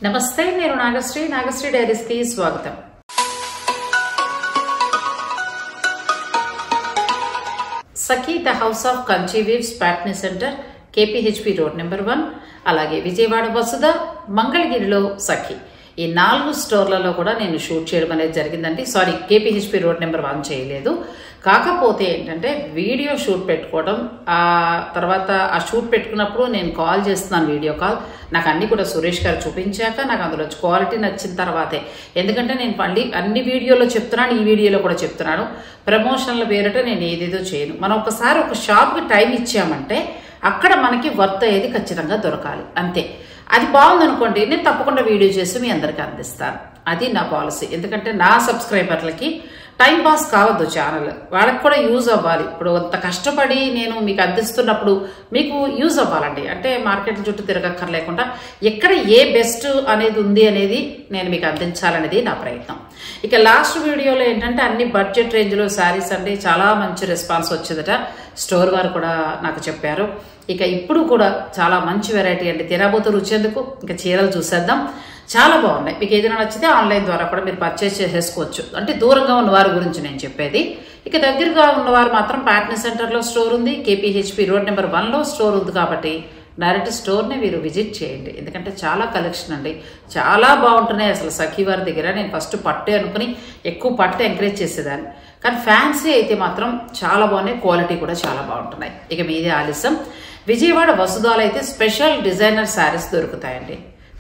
నమస్తే, నేను నాగశ్రీ డైరీస్ కి స్వాగతం. Sakhi the house of Kanchi weaves Patny centre, KPHB road number 1, అలాగే విజయవాడ వసుధ, మంగళగిరిలో సఖీ. ఈ 4 స్టోర్లలో కూడా నేను షూట్ చేయడం అనేది జరిగిందండి. సారీ, కేపీహెచ్పి రోడ్ నెంబర్ 1 చేయలేదు. కాకపోతే ఏంటంటే వీడియో షూట్ పెట్టుకోవడం, ఆ తర్వాత ఆ షూట్ పెట్టుకున్నప్పుడు నేను కాల్ చేస్తున్నాను, వీడియో కాల్. నాకు అన్నీ కూడా సురేష్ గారు చూపించాక నాకు అందులో క్వాలిటీ నచ్చిన తర్వాతే. ఎందుకంటే నేను మళ్ళీ అన్ని వీడియోలో చెప్తున్నాను, ఈ వీడియోలో కూడా చెప్తున్నాను, ప్రమోషన్ల పేరిట నేను ఏదేదో చేయను. మనం ఒకసారి ఒక షాప్కి టైం ఇచ్చామంటే అక్కడ మనకి వర్త్ అయ్యేది ఖచ్చితంగా దొరకాలి, అంతే. అది బాగుందనుకోండి, నేను తప్పకుండా వీడియో చేసి మీ అందరికీ అందిస్తాను. అది నా పాలసీ. ఎందుకంటే నా సబ్స్క్రైబర్లకి టైం పాస్ కావద్దు ఛానల్, వాళ్ళకి కూడా యూజ్ అవ్వాలి. ఇప్పుడు అంత కష్టపడి నేను మీకు అందిస్తున్నప్పుడు మీకు యూజ్ అవ్వాలండి. అంటే మార్కెట్ చుట్టూ తిరగక్కర్లేకుండా ఎక్కడ ఏ బెస్ట్ అనేది ఉంది అనేది నేను మీకు అందించాలనేది నా ప్రయత్నం. ఇక లాస్ట్ వీడియోలో ఏంటంటే అన్ని బడ్జెట్ రేంజ్లో శారీస్ అండి, చాలా మంచి రెస్పాన్స్ వచ్చిందట. స్టోర్ వారు కూడా నాకు చెప్పారు. ఇక ఇప్పుడు కూడా చాలా మంచి వెరైటీ అండి, తినబోతూ రుచేందుకు. ఇంకా చీరలు చూసేద్దాం, చాలా బాగున్నాయి. మీకు ఏదైనా నచ్చితే ఆన్లైన్ ద్వారా కూడా మీరు పర్చేస్ చేసేసుకోవచ్చు. అంటే దూరంగా ఉన్న వారి గురించి నేను చెప్పేది. ఇక దగ్గరగా ఉన్నవారు మాత్రం ప్యాట్నీ సెంటర్లో స్టోర్ ఉంది, కేపీహెచ్పి రోడ్ నెంబర్ 1లో స్టోర్ ఉంది. కాబట్టి డైరెక్ట్ స్టోర్ని మీరు విజిట్ చేయండి. ఎందుకంటే చాలా కలెక్షన్ అండి, చాలా బాగుంటున్నాయి అసలు సఖీ వారి దగ్గర. నేను ఫస్ట్ పట్టే అనుకుని ఎక్కువ పట్టు ఎంకరేజ్ చేసేదాన్ని, కానీ ఫ్యాన్సీ అయితే మాత్రం చాలా బాగున్నాయి, క్వాలిటీ కూడా చాలా బాగుంటున్నాయి. ఇక మీదే ఆలస్యం, విజయవాడ వసుధాలో అయితే స్పెషల్ డిజైనర్ శారీస్ దొరుకుతాయండి.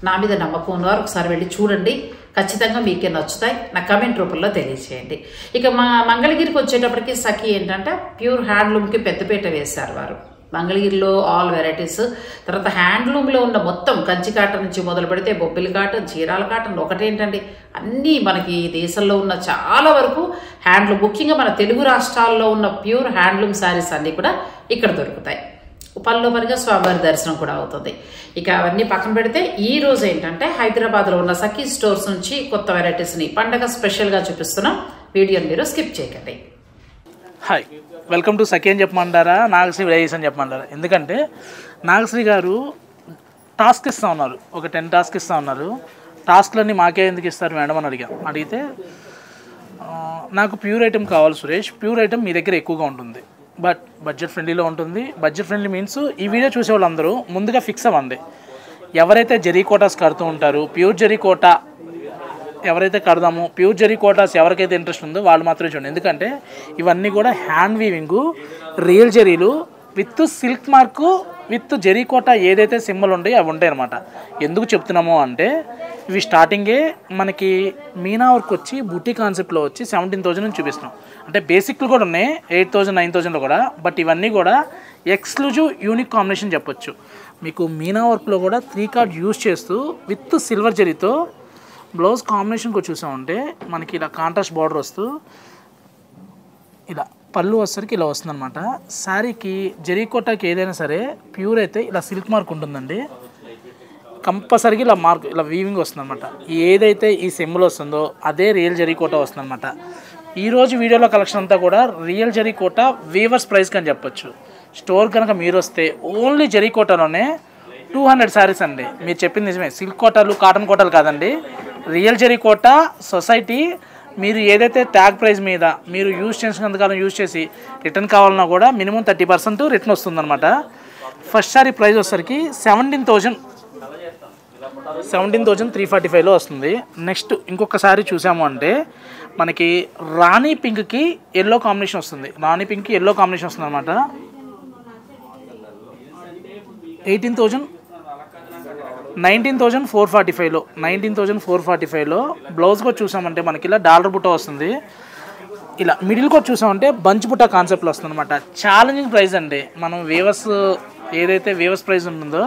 నా మీద నమ్మకం ఉన్నవారు ఒకసారి వెళ్ళి చూడండి, ఖచ్చితంగా మీకే నచ్చుతాయి. నా కమెంట్ రూపంలో తెలియజేయండి. ఇక మా మంగళగిరికి వచ్చేటప్పటికి సఖీ ఏంటంటే ప్యూర్ హ్యాండ్లూమ్కి పెద్దపీట వేశారు వారు. మంగళగిరిలో ఆల్ వెరైటీస్, తర్వాత హ్యాండ్లూమ్లో ఉన్న మొత్తం కంచి కాటన్ నుంచి మొదలు పెడితే బొబ్బిలి కాటన్, చీరాల కాటన్, ఒకటేంటండి అన్నీ మనకి దేశంలో ఉన్న చాలా వరకు హ్యాండ్లూమ్, ముఖ్యంగా మన తెలుగు రాష్ట్రాల్లో ఉన్న ప్యూర్ హ్యాండ్లూమ్ శారీస్ అన్నీ కూడా ఇక్కడ దొరుకుతాయి. పనిలో పనిగా స్వామివారి దర్శనం కూడా అవుతుంది. ఇక అవన్నీ పక్కన పెడితే ఈ రోజు ఏంటంటే హైదరాబాద్లో ఉన్న సఖీ స్టోర్స్ నుంచి కొత్త వెరైటీస్ని పండగ స్పెషల్గా చూపిస్తున్నాం. వీడియోని మీరు స్కిప్ చేయకండి. హాయ్, వెల్కమ్ టు సఖీ అని చెప్పమంటారా, నాగశ్రీ డైరీస్ అని చెప్పమంటారా? ఎందుకంటే నాగశ్రీ గారు టాస్క్ ఇస్తూ ఉన్నారు, ఒక 10 టాస్క్ ఇస్తూ ఉన్నారు. టాస్క్లన్నీ మాకే ఎందుకు ఇస్తారు మేడం అని అడిగితే నాకు ప్యూర్ ఐటెం కావాలి సురేష్, ప్యూర్ ఐటెం మీ దగ్గర ఎక్కువగా ఉంటుంది, బట్ బడ్జెట్ ఫ్రెండ్లీలో ఉంటుంది. బడ్జెట్ ఫ్రెండ్లీ మీన్స్ ఈ వీడియో చూసే వాళ్ళందరూ ముందుగా ఫిక్స్ అవ్వండి. ఎవరైతే జరీ కోటాస్ కడుతూ ఉంటారో, ప్యూర్ జరీ కోటా ఎవరైతే కడదామో, ప్యూర్ జరీ కోటాస్ ఎవరికైతే ఇంట్రెస్ట్ ఉందో వాళ్ళు మాత్రమే చూడండి. ఎందుకంటే ఇవన్నీ కూడా హ్యాండ్ వీవింగు, రియల్ జరీలు with silk mark with zari kota ఏదైతే సింబల్ ఉంటాయో అవి ఉంటాయి అనమాట. ఎందుకు చెప్తున్నామో అంటే ఇవి స్టార్టింగే మనకి మీనా వర్క్ వచ్చి బుట్టి కాన్సెప్ట్లో వచ్చి 17,000 నుంచి చూపిస్తున్నాం. అంటే బేసిక్లు కూడా ఉన్నాయి 8,000 9,000లో కూడా, బట్ ఇవన్నీ కూడా ఎక్స్క్లూజివ్ యూనిక్ కాంబినేషన్ చెప్పొచ్చు. మీకు మీనా వర్క్లో కూడా 3 కార్డ్ యూజ్ చేస్తూ విత్ సిల్వర్ జరీతో బ్లౌజ్ కాంబినేషన్కి చూసామంటే మనకి ఇలా కాంట్రాస్ట్ బార్డర్ వస్తూ ఇలా పళ్ళు వచ్చేసరికి ఇలా వస్తుంది అనమాట. శారీకి జరీ కోటాకి ఏదైనా సరే ప్యూర్ అయితే ఇలా సిల్క్ మార్క్ ఉంటుందండి, కంపల్సరీగా ఇలా మార్క్ ఇలా వీవింగ్ వస్తుంది అనమాట. ఏదైతే ఈ సింబల్ వస్తుందో అదే రియల్ జరీ కోటా వస్తుంది అనమాట. ఈరోజు వీడియోలో కలెక్షన్ అంతా కూడా real zari Kota weavers price అని చెప్పొచ్చు. స్టోర్ కనుక మీరు వస్తే ఓన్లీ జరీ కోటాలోనే 200 శారీస్ అండి. మీరు చెప్పింది నిజమే, సిల్క్ కోటాలు కాటన్ కోటాలు కాదండి, రియల్ జరీ కోటా సొసైటీ. మీరు ఏదైతే ట్యాగ్ ప్రైస్ మీద మీరు యూజ్ చేసినంతకాలం యూజ్ చేసి రిటర్న్ కావాలన్నా కూడా మినిమం 30% రిటర్న్ వస్తుందన్నమాట. ఫస్ట్ సారీ ప్రైస్ వచ్చేసరికి 17,345లో వస్తుంది. నెక్స్ట్ ఇంకొకసారి చూసాము అంటే మనకి రాణి పింక్కి ఎల్లో కాంబినేషన్ వస్తుంది, రాణి పింక్కి ఎల్లో కాంబినేషన్ వస్తుంది అనమాట. 19,445లో బ్లౌజ్ కూడా చూసామంటే మనకి ఇలా డాలర్ బుట్ట వస్తుంది. ఇలా మిడిల్ కూడా చూసామంటే బంచ్ బుట్ట కాన్సెప్ట్లో వస్తుంది అనమాట. ఛాలెంజింగ్ ప్రైస్ అండి. మనం వేవర్స్ ఏదైతే వేవర్స్ ప్రైస్ ఉంటుందో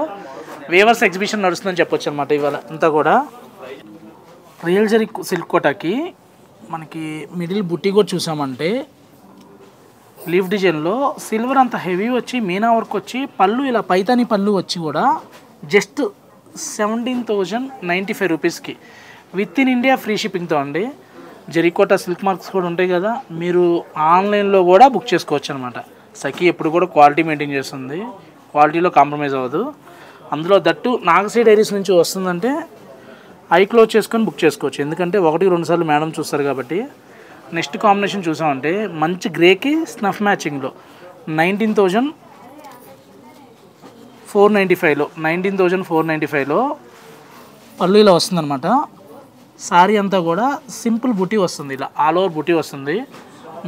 వేవర్స్ ఎగ్జిబిషన్ నడుస్తుందని చెప్పొచ్చు అనమాట. ఇవాళ అంతా కూడా రియల్ జరీ సిల్క్ కోటాకి మనకి మిడిల్ బుట్టి కూడా చూసామంటే లీఫ్ డిజైన్లో సిల్వర్ అంత హెవీ వచ్చి మీనా వర్క్ వచ్చి పళ్ళు ఇలా పైతాని పళ్ళు వచ్చి కూడా జస్ట్ 17,095 రూపీస్కి విత్ ఇన్ ఇండియా ఫ్రీ షిప్పింగ్తో అండి. జరీకోటా సిల్క్ మార్క్స్ కూడా ఉంటాయి కదా, మీరు ఆన్లైన్లో కూడా బుక్ చేసుకోవచ్చు అనమాట. సఖీ ఎప్పుడు కూడా క్వాలిటీ మెయింటైన్ చేస్తుంది, క్వాలిటీలో కాంప్రమైజ్ అవ్వదు. అందులో దట్టు నాగశ్రీ డైరీస్ నుంచి వస్తుందంటే ఐ క్లోజ్ చేసుకొని బుక్ చేసుకోవచ్చు, ఎందుకంటే 1-2 సార్లు మేడం చూస్తారు కాబట్టి. నెక్స్ట్ కాంబినేషన్ చూసామంటే మంచి గ్రేకి స్నఫ్ మ్యాచింగ్లో 19,495లో పళ్ళు ఇలా వస్తుందన్నమాట. శారీ అంతా కూడా సింపుల్ బుటీ వస్తుంది, ఇలా ఆల్ ఓవర్ బుటీ వస్తుంది.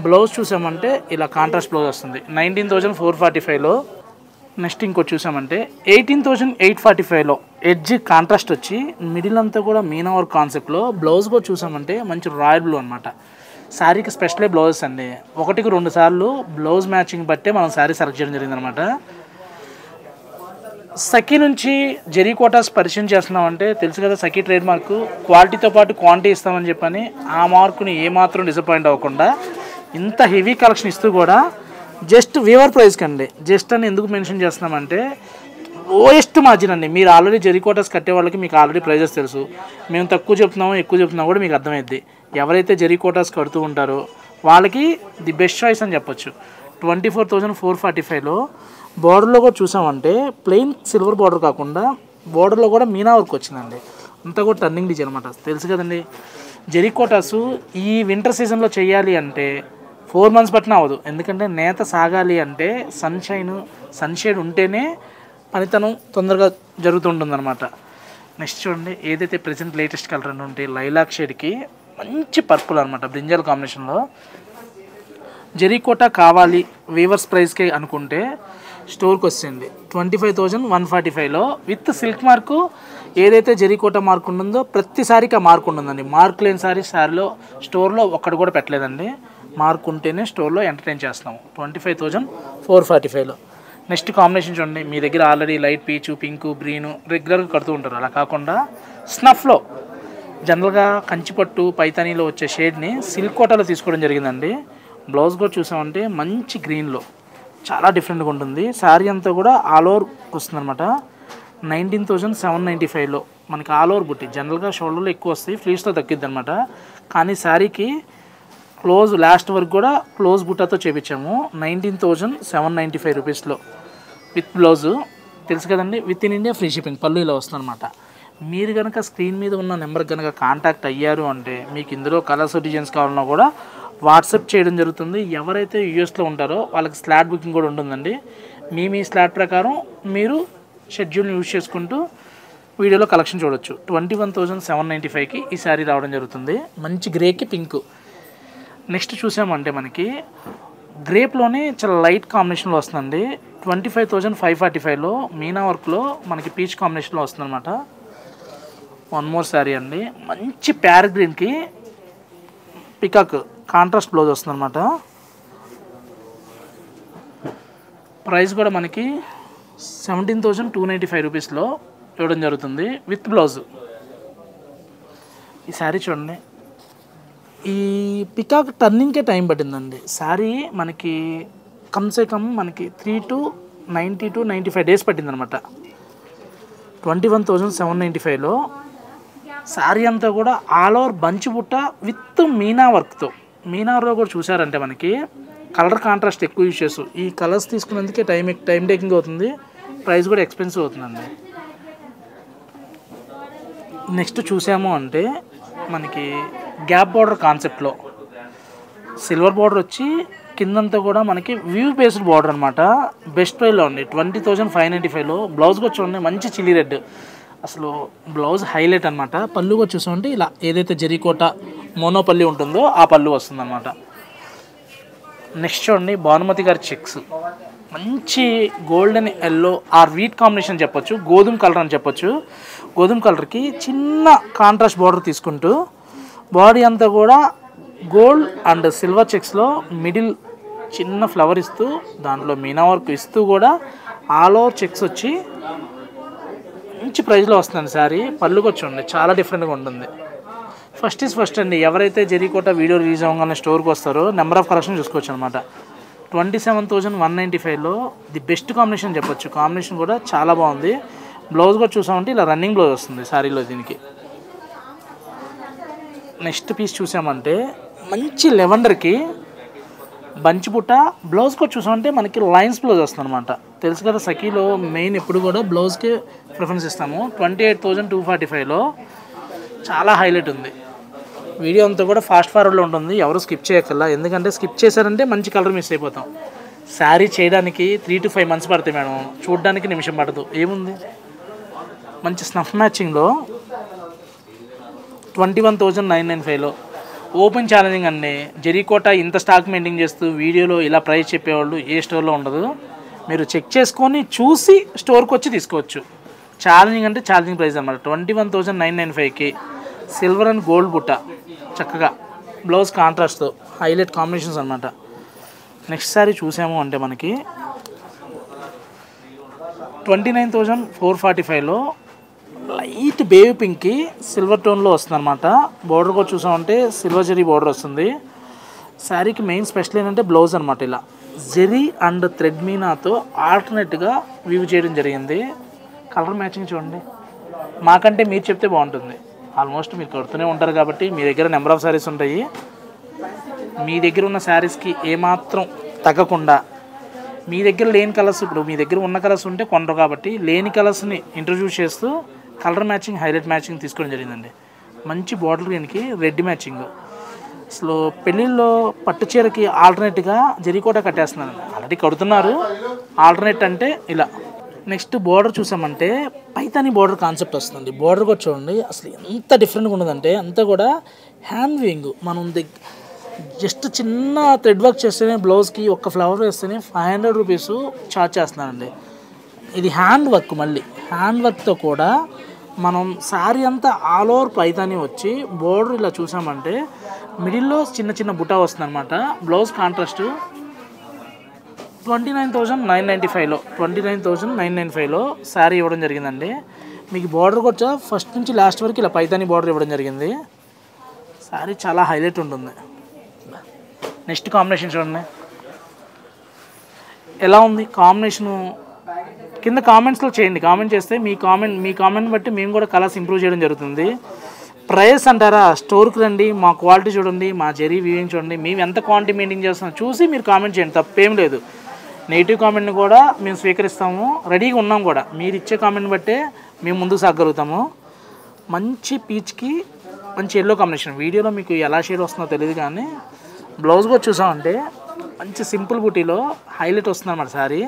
బ్లౌజ్ చూసామంటే ఇలా కాంట్రాస్ట్ బ్లౌజ్ వస్తుంది 19,445లో. నెక్స్ట్ ఇంకోటి చూసామంటే 18,845లో ఎడ్జ్ కాంట్రాస్ట్ వచ్చి మిడిల్ అంతా కూడా మీనా వర్క్ కాన్సెప్ట్లో. బ్లౌజ్ కూడా చూసామంటే మంచి రాయల్ బ్లూ అనమాట. శారీకి స్పెషలే బ్లౌజెస్ అండి, 1-2 సార్లు బ్లౌజ్ మ్యాచింగ్ బట్టే మనం శారీ సెలెక్ట్ చేయడం జరిగిందనమాట. సఖీ నుంచి జెరీ కోటాస్ పరిచయం చేస్తున్నామంటే తెలుసు కదా, సఖీ ట్రేడ్ మార్క్ క్వాలిటీతో పాటు క్వాంటిటీ ఇస్తామని చెప్పని ఆ మార్కుని ఏమాత్రం డిసప్పాయింట్ అవ్వకుండా ఇంత హెవీ కలెక్షన్ ఇస్తూ కూడా జస్ట్ వీవర్ ప్రైస్కి అండి. జస్ట్ అని ఎందుకు మెన్షన్ చేస్తున్నామంటే లోయెస్ట్ మార్జిన్ అండి. మీరు ఆల్రెడీ జెరీ కోటాస్ కట్టే వాళ్ళకి మీకు ఆల్రెడీ ప్రైజెస్ తెలుసు, మేము తక్కువ చెప్తున్నామో ఎక్కువ చెప్తున్నామో కూడా మీకు అర్థమైద్ది. ఎవరైతే జెరీ కోటాస్ కడుతూ ఉంటారో వాళ్ళకి ది బెస్ట్ చాయిస్ అని చెప్పొచ్చు. 24,445లో బార్డర్లో కూడా చూసామంటే ప్లెయిన్ సిల్వర్ బార్డర్ కాకుండా బార్డర్లో కూడా మీనా వర్క్ వచ్చిందండి. అంతా కూడా టర్నింగ్ డిజైన్ అనమాట. తెలుసు కదండి, జెరీ కోటాస్ ఈ వింటర్ సీజన్లో చేయాలి అంటే 4 months పట్టినా అవ్వదు, ఎందుకంటే నేత సాగాలి అంటే సన్షేడ్ ఉంటేనే పనితనం తొందరగా జరుగుతుంటుందన్నమాట. నెక్స్ట్ చూడండి, ఏదైతే ప్రజెంట్ లేటెస్ట్ కలర్ అని ఉంటే లైలాక్ షేడ్కి మంచి పర్పుల్ అనమాట, బ్రింజల్ కాంబినేషన్లో. జెరీ కోటా కావాలి వీవర్స్ ప్రైస్కే అనుకుంటే స్టోర్కి వస్తుంది 25,145లో విత్ సిల్క్ మార్కు. ఏదైతే జెరీ కోటా మార్క్ ఉంటుందో ప్రతిసారికి ఆ మార్క్ ఉంటుందండి. మార్క్ లేని శారీలో స్టోర్లో ఒక్కటి కూడా పెట్టలేదండి, మార్క్ ఉంటేనే స్టోర్లో ఎంటర్టైన్ చేస్తున్నాము. 25,445లో. నెక్స్ట్ కాంబినేషన్ చూడండి, మీ దగ్గర ఆల్రెడీ లైట్ పీచు, పింకు, గ్రీను రెగ్యులర్గా కడుతూ ఉంటారు, అలా కాకుండా స్నఫ్లో జనరల్గా కంచిపట్టు పైతానీలో వచ్చే షేడ్ని సిల్క్ కోటాలో తీసుకోవడం జరిగిందండి. బ్లౌజ్ కూడా చూసామంటే మంచి గ్రీన్లో చాలా డిఫరెంట్గా ఉంటుంది. శారీ అంతా కూడా ఆల్ ఓవర్ వస్తుందన్నమాట. 19,795లో మనకి ఆల్ ఓవర్ బుట్టి. జనరల్గా షోల్డర్లో ఎక్కువ వస్తాయి, ఫ్లీవ్స్తో తగ్గిద్ది అనమాట. కానీ శారీకి క్లోజ్ లాస్ట్ వరకు కూడా క్లోజ్ బుట్టాతో చేపించాము 19,795 రూపీస్లో విత్ బ్లౌజు. తెలుసు కదండి, with in India free shipping. పళ్ళు ఇలా వస్తుందన్నమాట. మీరు కనుక స్క్రీన్ మీద ఉన్న నెంబర్ కనుక కాంటాక్ట్ అయ్యారు అంటే మీకు ఇందులో కలర్స్ డిజైన్స్ కావాలన్నా కూడా వాట్సాప్ చేయడం జరుగుతుంది. ఎవరైతే యూఎస్లో ఉంటారో వాళ్ళకి స్లాట్ బుకింగ్ కూడా ఉంటుందండి. మీ స్లాట్ ప్రకారం మీరు షెడ్యూల్ని యూజ్ చేసుకుంటూ వీడియోలో కలెక్షన్ చూడొచ్చు. 21,795కి ఈ శారీ రావడం జరుగుతుంది, మంచి గ్రేకి పింక్. నెక్స్ట్ చూసామంటే మనకి గ్రేప్లోనే చాలా లైట్ కాంబినేషన్లో వస్తుందండి. 25,545లో మీనా వర్క్లో మనకి పీచ్ కాంబినేషన్లో వస్తుందన్నమాట. వన్ మోర్ శారీ అండి, మంచి ప్యారెట్ గ్రీన్కి పికాక్ కాంట్రాస్ట్ బ్లౌజ్ వస్తుందన్నమాట. ప్రైస్ కూడా మనకి 17,295 రూపీస్లో ఇవ్వడం జరుగుతుంది విత్ బ్లౌజ్. ఈ శారీ చూడండి, ఈ పికాక్ టర్నింగ్కే టైం పట్టిందండి. శారీ మనకి కమ్సే కమ్ మనకి 3 to 90 to 95 days పట్టిందనమాట. 21,795లో శారీ అంతా కూడా ఆల్ ఓవర్ బంచ్ బుట్ట విత్ మీనా వర్క్తో. మీనా వర్క్ కూడా చూసారంటే మనకి కలర్ కాంట్రాస్ట్ ఎక్కువ యూజ్ చేస్తూ ఈ కలర్స్ తీసుకున్నందుకే టైం టేకింగ్ అవుతుంది, ప్రైస్ కూడా ఎక్స్పెన్సివ్ అవుతుందండి. నెక్స్ట్ చూసాము అంటే మనకి గ్యాప్ బార్డర్ కాన్సెప్ట్లో సిల్వర్ బార్డర్ వచ్చి కిందంతా కూడా మనకి వ్యూ బేస్డ్ బార్డర్ అనమాట. బెస్ట్ ప్రైస్లో ఉంది 20,595లో. బ్లౌజ్ కూడా చూడండి, మంచి చిల్లీ రెడ్, అసలు బ్లౌజ్ హైలైట్ అనమాట. పళ్ళు కూడా చూసామంటే ఇలా ఏదైతే జెరీ కోటా మోనోపల్లి ఉంటుందో ఆ పళ్ళు వస్తుందన్నమాట. నెక్స్ట్ చూడండి, భానుమతి గారి చెక్స్ మంచి golden yellow or wheat combination చెప్పొచ్చు, గోధుమ కలర్ అని చెప్పొచ్చు. గోధుమ కలర్కి చిన్న కాంట్రాస్ట్ బార్డర్ తీసుకుంటూ బాడీ అంతా కూడా గోల్డ్ అండ్ సిల్వర్ చెక్స్లో మిడిల్ చిన్న ఫ్లవర్ ఇస్తూ దాంట్లో మీనా వర్క్ ఇస్తూ కూడా ఆల్ ఓవర్ చెక్స్ వచ్చి మంచి ప్రైస్లో వస్తుంది శారీ. పళ్ళు కూడా చూడండి, చాలా డిఫరెంట్గా ఉంటుంది. ఫస్ట్ ఈజ్ ఫస్ట్ అండి, ఎవరైతే జెరీ కోటా వీడియో రిలీజ్ అవ్వగానే స్టోర్కి వస్తారో నెంబర్ ఆఫ్ కలెక్షన్ చూసుకోవచ్చు అనమాట. 27,195లో ది బెస్ట్ కాంబినేషన్ చెప్పొచ్చు. కాంబినేషన్ కూడా చాలా బాగుంది. బ్లౌజ్ కూడా చూసామంటే ఇలా రన్నింగ్ బ్లౌజ్ వస్తుంది శారీలో దీనికి. నెక్స్ట్ పీస్ చూసామంటే మంచి లెవెండర్కి బంచి బుట్ట. బ్లౌజ్ కూడా చూసామంటే మనకి లైన్స్ బ్లౌజ్ వస్తుంది అనమాట. తెలుసు కదా, సఖీలో మెయిన్ ఎప్పుడు కూడా బ్లౌజ్కి ప్రిఫరెన్స్ ఇస్తాము. 28,245లో చాలా హైలైట్ ఉంది. వీడియో అంతా కూడా ఫాస్ట్ ఫార్వర్డ్లో ఉంటుంది, ఎవరు స్కిప్ చేయక్కర్లా. ఎందుకంటే స్కిప్ చేశారంటే మంచి కలర్ మిస్ అయిపోతాం. శారీ చేయడానికి 3 to 5 months పడుతుంది మేడం, చూడడానికి నిమిషం పడదు. ఏముంది మంచి స్నఫ్ మ్యాచింగ్లో 21,995లో ఓపెన్ ఛాలెంజింగ్ అండి. జరీకోట ఇంత స్టాక్ మెయింటైన్ చేస్తూ వీడియోలో ఇలా ప్రైస్ చెప్పేవాళ్ళు ఏ స్టోర్లో ఉండదు. మీరు చెక్ చేసుకొని చూసి స్టోర్కి వచ్చి తీసుకోవచ్చు. ఛాలెంజింగ్ అంటే ఛాలెంజింగ్ ప్రైస్ అన్నమాట. 21,995కి సిల్వర్ అండ్ గోల్డ్ బుట్ట చక్కగా బ్లౌజ్ కాంట్రాస్ట్తో హైలైట్ కాంబినేషన్స్ అనమాట. నెక్స్ట్ సారీ చూసాము అంటే మనకి 29,445లో లైట్ బేబీ పింక్కి సిల్వర్ టోన్లో వస్తుంది అనమాట. బోర్డర్ కూడా చూసామంటే సిల్వర్ జరీ బోర్డర్ వస్తుంది. శారీకి మెయిన్ స్పెషల్ ఏంటంటే బ్లౌజ్ అనమాట. ఇలా జరీ అండ్ థ్రెడ్ మీనాతో ఆల్టర్నేట్గా వీవ్ చేయడం జరిగింది. కలర్ మ్యాచింగ్ చూడండి, మాకంటే మీరు చెప్తే బాగుంటుంది. ఆల్మోస్ట్ మీరు కడుతూనే ఉంటారు కాబట్టి మీ దగ్గర నెంబర్ ఆఫ్ శారీస్ ఉంటాయి. మీ దగ్గర ఉన్న శారీస్కి ఏమాత్రం తగ్గకుండా మీ దగ్గర లేని కలర్స్, ఇప్పుడు మీ దగ్గర ఉన్న కలర్స్ ఉంటే కొనరు కాబట్టి లేని కలర్స్ని ఇంట్రడ్యూస్ చేస్తూ కలర్ మ్యాచింగ్ హైలైట్ మ్యాచింగ్ తీసుకోవడం జరిగిందండి. మంచి బార్డర్ గ్రీన్కి రెడ్ మ్యాచింగ్. అసలు పెళ్ళిళ్ళలో పట్టు చీరకి ఆల్టర్నేట్గా జరీకోట కట్టేస్తున్నారు, ఆల్రెడీ కడుతున్నారు. ఆల్టర్నేట్ అంటే ఇలా. నెక్స్ట్ బోర్డర్ చూసామంటే పైతాని బోర్డర్ కాన్సెప్ట్ వస్తుంది. బోర్డర్ కూడా చూడండి అసలు ఎంత డిఫరెంట్గా ఉన్నదంటే అంతా కూడా హ్యాండ్ వీవింగ్. మనం జస్ట్ చిన్న థ్రెడ్ వర్క్ చేస్తేనే బ్లౌజ్కి ఒక్క ఫ్లవర్ వేస్తేనే 500 రూపీస్ ఛార్జ్ చేస్తున్నారండి. ఇది హ్యాండ్ వర్క్, మళ్ళీ హ్యాండ్ వర్క్తో కూడా మనం శారీ అంతా ఆల్ ఓవర్ పైతాని వచ్చి బోర్డర్ ఇలా చూసామంటే మిడిల్లో చిన్న చిన్న బుటా వస్తుంది అనమాట. బ్లౌజ్ కాంట్రాస్ట్ 29,995లో శారీ ఇవ్వడం జరిగిందండి. మీకు బార్డర్ కూడా ఫస్ట్ నుంచి లాస్ట్ వరకు ఇలా పైతాని బార్డర్ ఇవ్వడం జరిగింది. శారీ చాలా హైలైట్ ఉంటుంది. నెక్స్ట్ కాంబినేషన్ చూడండి ఎలా ఉంది. కాంబినేషను కింద కామెంట్స్లో చేయండి. కామెంట్ చేస్తే మీ కామెంట్ బట్టి మేము కూడా కలర్స్ ఇంప్రూవ్ చేయడం జరుగుతుంది. ప్రైస్ అంటారా, స్టోర్కి రండి, మా క్వాలిటీ చూడండి, మా జరీ వీవింగ్ చూడండి, మేము ఎంత క్వాంటిటీ మెయింటైన్ చేస్తున్నాం చూసి మీరు కామెంట్ చేయండి, తప్పేం లేదు. నెగిటివ్ కామెంట్ని కూడా మేము స్వీకరిస్తాము, రెడీగా ఉన్నాం కూడా. మీరు ఇచ్చే కామెంట్ బట్టే మేము ముందుకు సాగలుగుతాము. మంచి పీచ్కి మంచి ఎల్లో కాంబినేషన్. వీడియోలో మీకు ఎలా షేడ్ వస్తుందో తెలియదు కానీ బ్లౌజ్ కూడా చూసామంటే మంచి సింపుల్ బూటీలో హైలైట్ వస్తుంది అన్నమాట. శారీ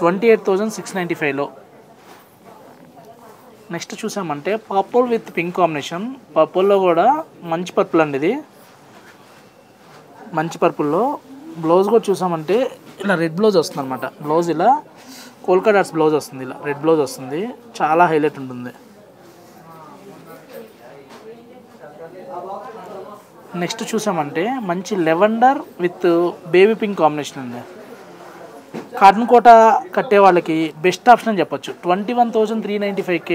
28,695లో. నెక్స్ట్ చూసామంటే పర్పుల్ విత్ పింక్ కాంబినేషన్. పర్పుల్లో కూడా మంచి పర్పుల్ అండి, ఇది మంచి పర్పుల్లో. బ్లౌజ్ కూడా చూసామంటే ఇలా రెడ్ బ్లౌజ్ వస్తుంది అనమాట. బ్లౌజ్ ఇలా కోల్కా డాట్స్ బ్లౌజ్ వస్తుంది, ఇలా రెడ్ బ్లౌజ్ వస్తుంది, చాలా హైలైట్ ఉంటుంది. నెక్స్ట్ చూసామంటే మంచి lavender with baby pink combination అండి. కాటన్ కోట కట్టే వాళ్ళకి బెస్ట్ ఆప్షన్ అని చెప్పొచ్చు. 21,395K.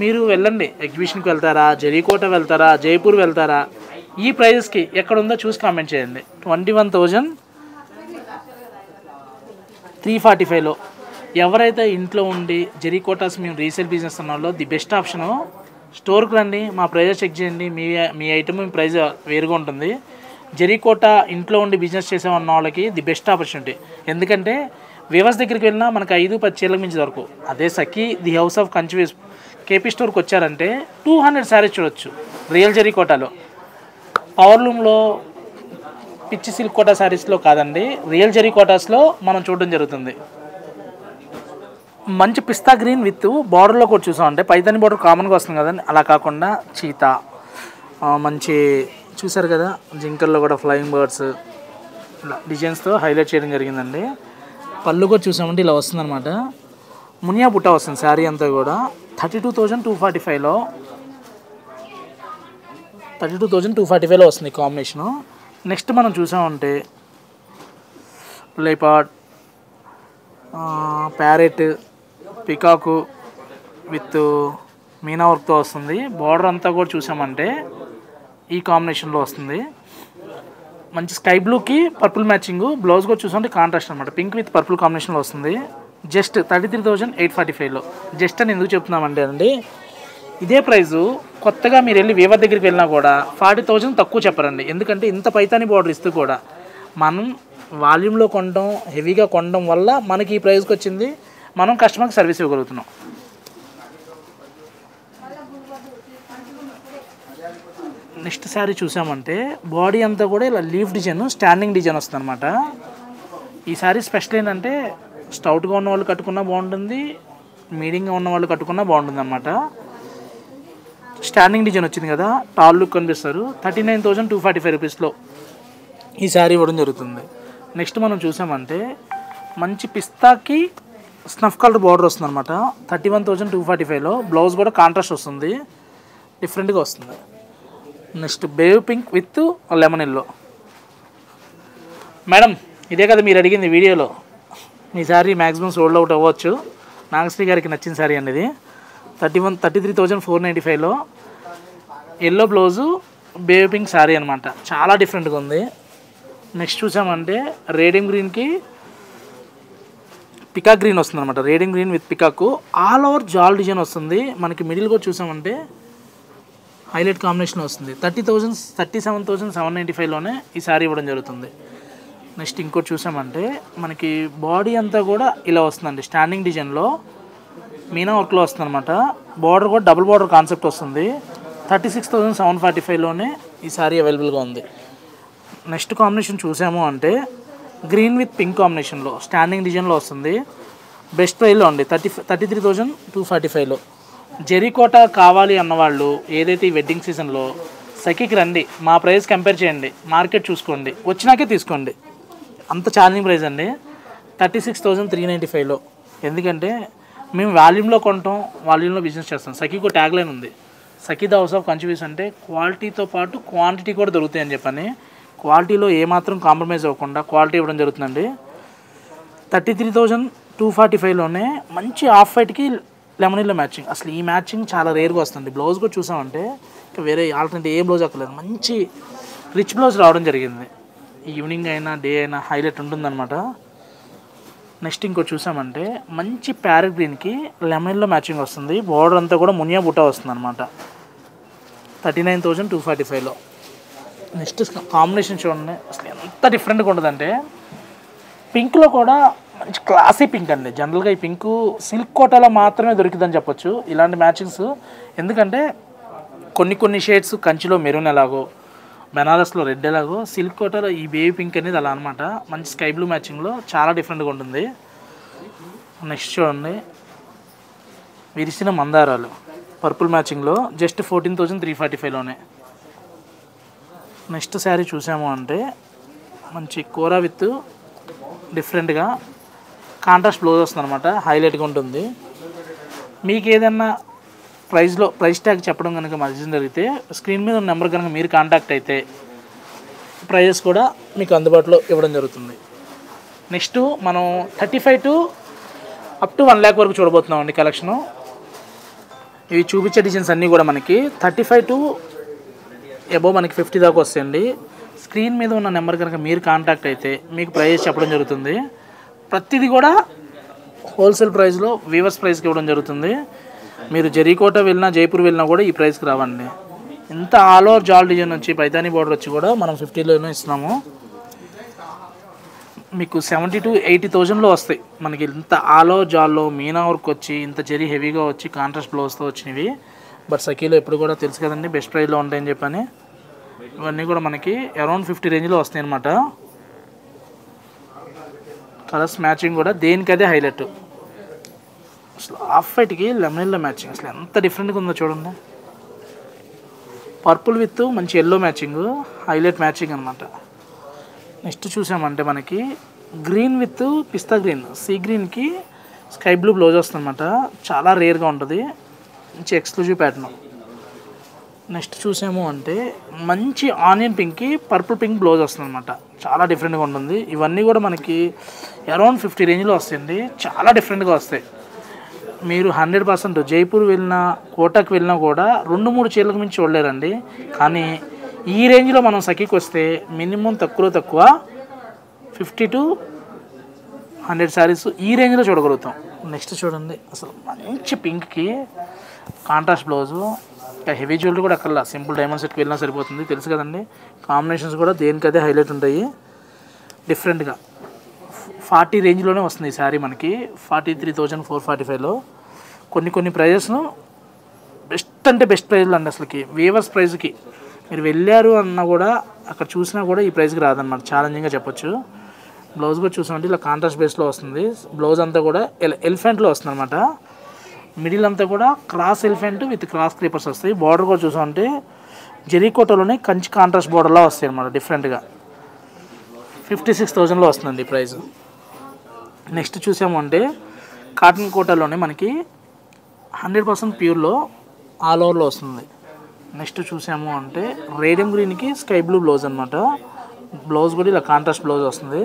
మీరు వెళ్ళండి, ఎగ్జిబిషన్కి వెళ్తారా, జరీకోట వెళ్తారా, జైపూర్ వెళ్తారా, ఈ ప్రైజెస్కి ఎక్కడ ఉందో చూసి కామెంట్ చేయండి. 21,345లో ఎవరైతే ఇంట్లో ఉండి జరీకోటాస్ మేము రీసేల్ బిజినెస్ ఉన్నాలో ది బెస్ట్ ఆప్షను. స్టోర్కి రండి, మా ప్రైజెస్ చెక్ చేయండి. మీ ఐటమ్ మీ ప్రైజ్ వేరుగా ఉంటుంది. జరీకోట ఇంట్లో ఉండి బిజినెస్ చేసామన్న వాళ్ళకి ది బెస్ట్ ఆపర్చునిటీ. ఎందుకంటే వీవర్స్ దగ్గరికి వెళ్ళినా మనకు 5-10 చీరలకు మించి దొరకవు. అదే సఖీ ది హౌస్ ఆఫ్ కంచివేస్ కేపీ స్టోర్కి వచ్చారంటే 200 శారీస్ చూడొచ్చు రియల్ జరీకోటాలో. పవర్లూమ్లో పిచ్చి సిల్క్ కోటా శారీస్లో కాదండి, రియల్ జరీకోటాస్లో మనం చూడడం జరుగుతుంది. మంచి పిస్తా గ్రీన్ విత్ బార్డర్లో కూడా చూసామంటే పైతాని బార్డర్ కామన్గా వస్తుంది కదండి, అలా కాకుండా చీతా మంచి చూసారు కదా, జింకల్లో కూడా ఫ్లయింగ్ బర్డ్స్ ఇలా డిజైన్స్తో హైలైట్ చేయడం జరిగిందండి. పళ్ళు కూడా చూసామంటే ఇలా వస్తుందన్నమాట. మునియా బుట్ట వస్తుంది శారీ అంతా కూడా. 32,245లో 32,245లో వస్తుంది కాంబినేషను. నెక్స్ట్ మనం చూసామంటే లేపాడ్, ప్యారెట్, పికాకు విత్ మీనా వర్క్తో వస్తుంది. బార్డర్ అంతా కూడా చూసామంటే ఈ కాంబినేషన్లో వస్తుంది. మంచి స్కై బ్లూకి పర్పుల్ మ్యాచింగ్. బ్లౌజ్ కూడా చూసామంటే కాంట్రాస్ట్ అనమాట, పింక్ విత్ పర్పుల్ కాంబినేషన్లో వస్తుంది. జస్ట్ 33,845లో. జస్ట్ అని ఎందుకు చెప్తున్నామంటే అండి, ఇదే ప్రైజు కొత్తగా మీరు వెళ్ళి వీవర్ దగ్గరికి వెళ్ళినా కూడా 40,000 తక్కువ చెప్పరండి. ఎందుకంటే ఇంత పైతాని బార్డర్ ఇస్తూ కూడా మనం వాల్యూమ్లో కొనడం, హెవీగా కొనడం వల్ల మనకి ఈ ప్రైస్కి వచ్చింది. మనం కస్టమర్కి సర్వీస్ ఇవ్వగలుగుతున్నాం. నెక్స్ట్ శారీ చూసామంటే బాడీ అంతా కూడా ఇలా లీఫ్ డిజైన్, స్టాండింగ్ డిజైన్ వస్తుంది అనమాట. ఈ శారీ స్పెషల్ ఏంటంటే స్టౌట్గా ఉన్న వాళ్ళు కట్టుకున్నా బాగుంటుంది, మీడియంగా ఉన్న వాళ్ళు కట్టుకున్నా బాగుంటుంది అనమాట. స్టాండింగ్ డిజైన్ వచ్చింది కదా, టాల్ లుక్ కనిపిస్తారు. 39,245 రూపీస్లో ఈ శారీ ఇవ్వడం జరుగుతుంది. నెక్స్ట్ మనం చూసామంటే మంచి పిస్తాకి స్నఫ్ కలర్ బార్డర్ వస్తుంది అనమాట. 31,245లో బ్లౌజ్ కూడా కాంట్రాస్ట్ వస్తుంది, డిఫరెంట్గా వస్తుంది. Next baby pink with lemon yellow. Madam ఇదే కదా మీరు అడిగింది వీడియోలో, మీ శారీ మ్యాక్సిమం సోల్డ్ అవుట్ అవ్వచ్చు. నాగశ్రీ గారికి నచ్చిన శారీ అనేది 33,495లో yellow blouse baby pink sari అనమాట. చాలా డిఫరెంట్గా ఉంది. నెక్స్ట్ చూసామంటే రేడియం గ్రీన్కి పికాక్ గ్రీన్ వస్తుంది అనమాట. Radium green with peacock all over jaal design వస్తుంది మనకి. మిడిల్ కూడా చూసామంటే హైలైట్ కాంబినేషన్ వస్తుంది. 37,795లోనే ఈ శారీ ఇవ్వడం జరుగుతుంది. నెక్స్ట్ ఇంకోటి చూసామంటే మనకి బాడీ అంతా కూడా ఇలా వస్తుందండి, స్టాండింగ్ డిజైన్లో మీనా వర్క్లో వస్తుంది అనమాట. బార్డర్ కూడా డబుల్ బార్డర్ కాన్సెప్ట్ వస్తుంది. 36,745లోనే ఈ శారీ అవైలబుల్గా ఉంది. నెక్స్ట్ కాంబినేషన్ చూసాము అంటే గ్రీన్ విత్ పింక్ కాంబినేషన్లో స్టాండింగ్ డిజైన్లో వస్తుంది. బెస్ట్ ప్రైస్లో ఉంది 33,245లో. జెరీకోట కావాలి అన్నవాళ్ళు ఏదైతే ఈ వెడ్డింగ్ సీజన్లో సఖీకి రండి, మా ప్రైస్ కంపేర్ చేయండి, మార్కెట్ చూసుకోండి, వచ్చినాకే తీసుకోండి. అంత ఛాలెంజింగ్ ప్రైస్ అండి 36,395లో. ఎందుకంటే మేము వాల్యూమ్లో కొంటాం, వాల్యూమ్లో బిజినెస్ చేస్తాం. సఖీకి ఒక ట్యాగ్ లైన్ ఉంది, సఖీ ద హౌస్ ఆఫ్ కంచివీస్ అంటే క్వాలిటీతో పాటు క్వాంటిటీ కూడా దొరుకుతాయి అని చెప్పని. క్వాలిటీలో ఏమాత్రం కాంప్రమైజ్ అవ్వకుండా క్వాలిటీ ఇవ్వడం జరుగుతుందండి. 33,245లోనే మంచి ఆఫ్ వైట్కి లెమనీలో మ్యాచింగ్. అసలు ఈ మ్యాచింగ్ చాలా రేర్గా వస్తుంది. బ్లౌజ్ కూడా చూసామంటే ఇంకా వేరే ఆల్టర్నేటివ్ ఏ బ్లౌజ్ అక్కర్లేదు, మంచి రిచ్ బ్లౌజ్ రావడం జరిగింది. ఈవినింగ్ అయినా డే అయినా హైలైట్ ఉంటుందన్నమాట. నెక్స్ట్ ఇంకోటి చూసామంటే మంచి ప్యారెట్ గ్రీన్కి లెమన్లో మ్యాచింగ్ వస్తుంది. బార్డర్ అంతా కూడా మునియా బుట్ట వస్తుంది అనమాట. 39,245లో. నెక్స్ట్ కాంబినేషన్ చూడండి, అసలు ఎంత డిఫరెంట్గా ఉంటుందంటే పింక్లో కూడా మంచి క్లాసీ పింక్ అండి. జనరల్గా ఈ పింక్ సిల్క్ కోటాలో మాత్రమే దొరికిందని చెప్పొచ్చు ఇలాంటి మ్యాచింగ్స్. ఎందుకంటే కొన్ని షేడ్స్ కంచిలో మెరూన్ ఎలాగో, బెనారస్లో రెడ్ ఎలాగో, సిల్క్ కోటాలో ఈ బేబీ పింక్ అనేది అలా అనమాట. మంచి స్కై బ్లూ మ్యాచింగ్లో చాలా డిఫరెంట్గా ఉంటుంది. నెక్స్ట్ చూడండి విరిసిన మందారాలు పర్పుల్ మ్యాచింగ్లో జస్ట్ 14,345లోనే. నెక్స్ట్ శారీ చూసాము అంటే మంచి కూర విత్ డిఫరెంట్గా కాంట్రాస్ట్ బ్లౌజ్ వస్తుంది అనమాట. హైలైట్గా ఉంటుంది. మీకు ఏదన్నా ప్రైస్ ట్యాగ్ చెప్పడం కనుక మధ్య జరిగితే స్క్రీన్ మీద ఉన్న నెంబర్ కనుక మీరు కాంటాక్ట్ అయితే ప్రైజెస్ కూడా మీకు అందుబాటులో ఇవ్వడం జరుగుతుంది. నెక్స్ట్ మనం 35 to up to 1 lakh వరకు చూడబోతున్నామండి కలెక్షను. ఇవి చూపించే డిజైన్స్ అన్నీ కూడా మనకి 35 to అబోవ్ మనకి 50 దాకా వస్తాయండి. స్క్రీన్ మీద ఉన్న నెంబర్ కనుక మీరు కాంటాక్ట్ అయితే మీకు ప్రైజెస్ చెప్పడం జరుగుతుంది. ప్రతిదీ కూడా హోల్సేల్ ప్రైస్లో వీవర్స్ ప్రైస్కి ఇవ్వడం జరుగుతుంది. మీరు జరీకోట వెళ్ళినా జైపూర్ వెళ్ళినా కూడా ఈ ప్రైస్కి రావండి. ఇంత ఆల్ ఓవర్ జాల్ డిజైన్ వచ్చి పైతానీ బార్డర్ వచ్చి కూడా మనం 50లోనే ఇస్తున్నాము. మీకు 70,000 to 80,000లో వస్తాయి మనకి. ఇంత ఆల్ ఓవర్ జాల్లో మీనా వర్క్ వచ్చి ఇంత జరీ హెవీగా వచ్చి కాంట్రాస్ట్ బ్లౌజ్తో వచ్చినవి. బట్ సఖీలో ఎప్పుడు కూడా తెలుసు కదండి బెస్ట్ ప్రైస్లో ఉంటాయని చెప్పని. ఇవన్నీ కూడా మనకి అరౌండ్ 50 రేంజ్లో వస్తాయి అన్నమాట. కలర్స్ మ్యాచింగ్ కూడా దేనికదే హైలైట్. అసలు ఆఫ్ వైట్కి లెమన్లో మ్యాచింగ్ అసలు ఎంత డిఫరెంట్గా ఉందో చూడండి. పర్పుల్ విత్ మంచి ఎల్లో మ్యాచింగ్, హైలైట్ మ్యాచింగ్ అనమాట. నెక్స్ట్ చూసామంటే మనకి green with pista green, sea గ్రీన్కి స్కై బ్లూ బ్లౌజ్ వస్తుందన్నమాట. చాలా రేర్గా ఉంటుంది, మంచి ఎక్స్క్లూజివ్ ప్యాటర్న్. నెక్స్ట్ చూసాము అంటే మంచి ఆనియన్ పింక్కి పర్పుల్ పింక్ బ్లౌజ్ వస్తుందన్నమాట. చాలా డిఫరెంట్గా ఉంటుంది. ఇవన్నీ కూడా మనకి అరౌండ్ 50 రేంజ్లో వస్తాయండి. చాలా డిఫరెంట్గా వస్తాయి. మీరు 100% జైపూర్ వెళ్ళినా కోటాకి వెళ్ళినా కూడా 2-3 చీరలకు మించి చూడలేరండి. కానీ ఈ రేంజ్లో మనం సఖీకి వస్తే మినిమం తక్కువ 50 to 100 శారీస్ ఈ రేంజ్లో చూడగలుగుతాం. నెక్స్ట్ చూడండి అసలు మంచి పింక్కి కాంట్రాస్ట్ బ్లౌజు, ఇంకా హెవీ జ్యువెలరీ కూడా అక్కర్లా, సింపుల్ డైమండ్ సెట్కి వెళ్ళినా సరిపోతుంది. తెలుసు కదండి కాంబినేషన్స్ కూడా దేనికదే హైలైట్ ఉంటాయి డిఫరెంట్గా. 40 రేంజ్లోనే వస్తుంది ఈ శారీ మనకి. 43,445లో. కొన్ని ప్రైజెస్ను బెస్ట్ అంటే బెస్ట్ ప్రైజ్లో అండి. అసలుకి వీవర్స్ ప్రైజ్కి మీరు వెళ్ళారు అన్నా కూడా అక్కడ చూసినా కూడా ఈ ప్రైస్కి రాదన్నమాట, ఛాలెంజింగ్గా చెప్పొచ్చు. బ్లౌజ్ కూడా చూసామంటే ఇలా కాంట్రాస్ట్ బేస్లో వస్తుంది. బ్లౌజ్ అంతా కూడా ఎలిఫెంట్లో వస్తుంది అనమాట. మిడిల్ అంతా కూడా cross elephant with cross creepers వస్తాయి. బార్డర్ కూడా చూసామంటే జెరీకోటలోనే కంచి కాంట్రాస్ట్ బార్డర్లా వస్తాయి అనమాట డిఫరెంట్గా. 56,000లో వస్తుందండి ప్రైస్. నెక్స్ట్ చూసాము అంటే కాటన్ కోటాలోనే మనకి 100% ప్యూర్లో ఆల్ ఓవర్లో వస్తుంది. నెక్స్ట్ చూసాము అంటే రేడియం గ్రీన్కి స్కై బ్లూ బ్లౌజ్ అనమాట. బ్లౌజ్ కూడా ఇలా కాంట్రాస్ట్ బ్లౌజ్ వస్తుంది,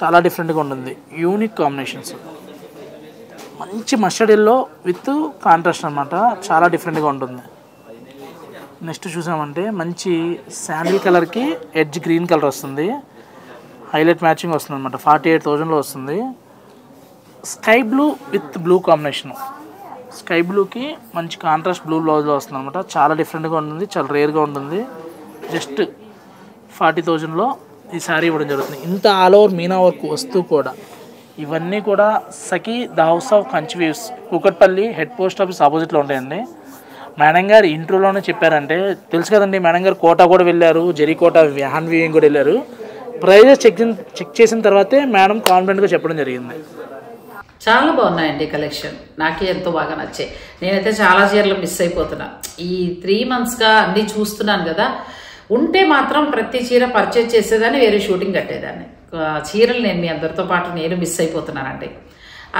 చాలా డిఫరెంట్గా ఉంటుంది. యూనిక్ కాంబినేషన్స్, మంచి మస్టర్డ్ ఎల్లో విత్ కాంట్రాస్ట్ అనమాట, చాలా డిఫరెంట్గా ఉంటుంది. నెక్స్ట్ చూసామంటే మంచి శాండిల్ కలర్కి ఎడ్జ్ గ్రీన్ కలర్ వస్తుంది, హైలైట్ మ్యాచింగ్ వస్తుంది అనమాట. 48,000లో వస్తుంది. Sky blue with blue combination, sky బ్లూకి మంచి కాంట్రాస్ట్ బ్లూ బ్లౌజ్లో వస్తుంది అనమాట. చాలా డిఫరెంట్గా ఉంటుంది, చాలా రేర్గా ఉంటుంది. జస్ట్ 40,000లో ఈ శారీ ఇవ్వడం జరుగుతుంది. ఇంత ఆల్ ఓవర్ మీనా వర్క్ వస్తూ కూడా ఇవన్నీ కూడా Sakhi the house of Kanchi weaves, Kukatpally head post office ఆపోజిట్లో ఉంటాయండి. మేడం గారు ఇంట్రోలోనే చెప్పారంటే తెలుసు కదండి, మేడం గారు కోటా కూడా వెళ్ళారు, జెరీకోట హ్యాండ్ వీవింగ్ కూడా వెళ్ళారు. ప్రైజెస్ చెక్ చేసిన తర్వాతే మేడం కాన్ఫిడెంట్గా చెప్పడం జరిగింది. చాలా బాగున్నాయండి కలెక్షన్, నాకే ఎంతో బాగా నచ్చాయి. నేనైతే చాలా చీరలు మిస్ అయిపోతున్నా. ఈ 3 monthsగా అన్నీ చూస్తున్నాను కదా, ఉంటే మాత్రం ప్రతి చీర పర్చేజ్ చేసేదాన్ని, వేరే షూటింగ్ కట్టేదాన్ని. చీరలు నేను మీ అందరితో పాటు నేను మిస్ అయిపోతున్నానండి.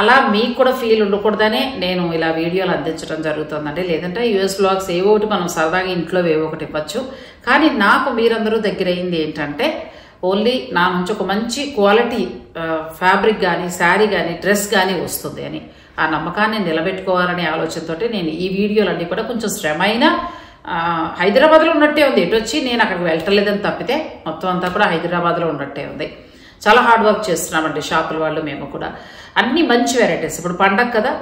అలా మీకు కూడా ఫీల్ ఉండకూడదనే నేను ఇలా వీడియోలు అందించడం జరుగుతుందండి. లేదంటే యూఎస్ బ్లాగ్స్ ఏవో ఒకటి మనం సరదాగా ఇంట్లో ఏవో ఒకటి ఇవ్వచ్చు. కానీ నాకు మీరందరూ దగ్గర అయింది ఏంటంటే ఓన్లీ నా నుంచి ఒక మంచి క్వాలిటీ ఫ్యాబ్రిక్ కానీ శారీ కానీ డ్రెస్ కానీ వస్తుంది అని ఆ నమ్మకాన్ని నిలబెట్టుకోవాలనే ఆలోచనతో నేను ఈ వీడియోలన్నీ కూడా కొంచెం శ్రమ అయినా హైదరాబాద్లో ఉన్నట్టే ఉంది. ఎటు వచ్చి నేను అక్కడికి వెళ్ళలేదని తప్పితే మొత్తం అంతా కూడా హైదరాబాద్లో ఉన్నట్టే ఉంది. చాలా హార్డ్ వర్క్ చేస్తున్నామండి షాపుల వాళ్ళు, మేము కూడా అన్ని మంచి వెరైటీస్. ఇప్పుడు పండగ కదా,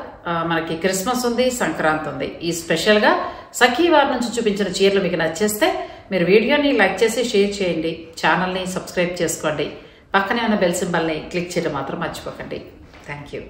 మనకి క్రిస్మస్ ఉంది, సంక్రాంతి ఉంది. ఈ స్పెషల్గా సఖీ వారి నుంచి చూపించిన చీరలు మీకు నచ్చేస్తే మీరు వీడియోని లైక్ చేసి షేర్ చేయండి, ఛానల్ని సబ్స్క్రైబ్ చేసుకోండి, పక్కనే ఉన్న బెల్ సింబల్ని క్లిక్ చేయడం మాత్రం మర్చిపోకండి. Thank you.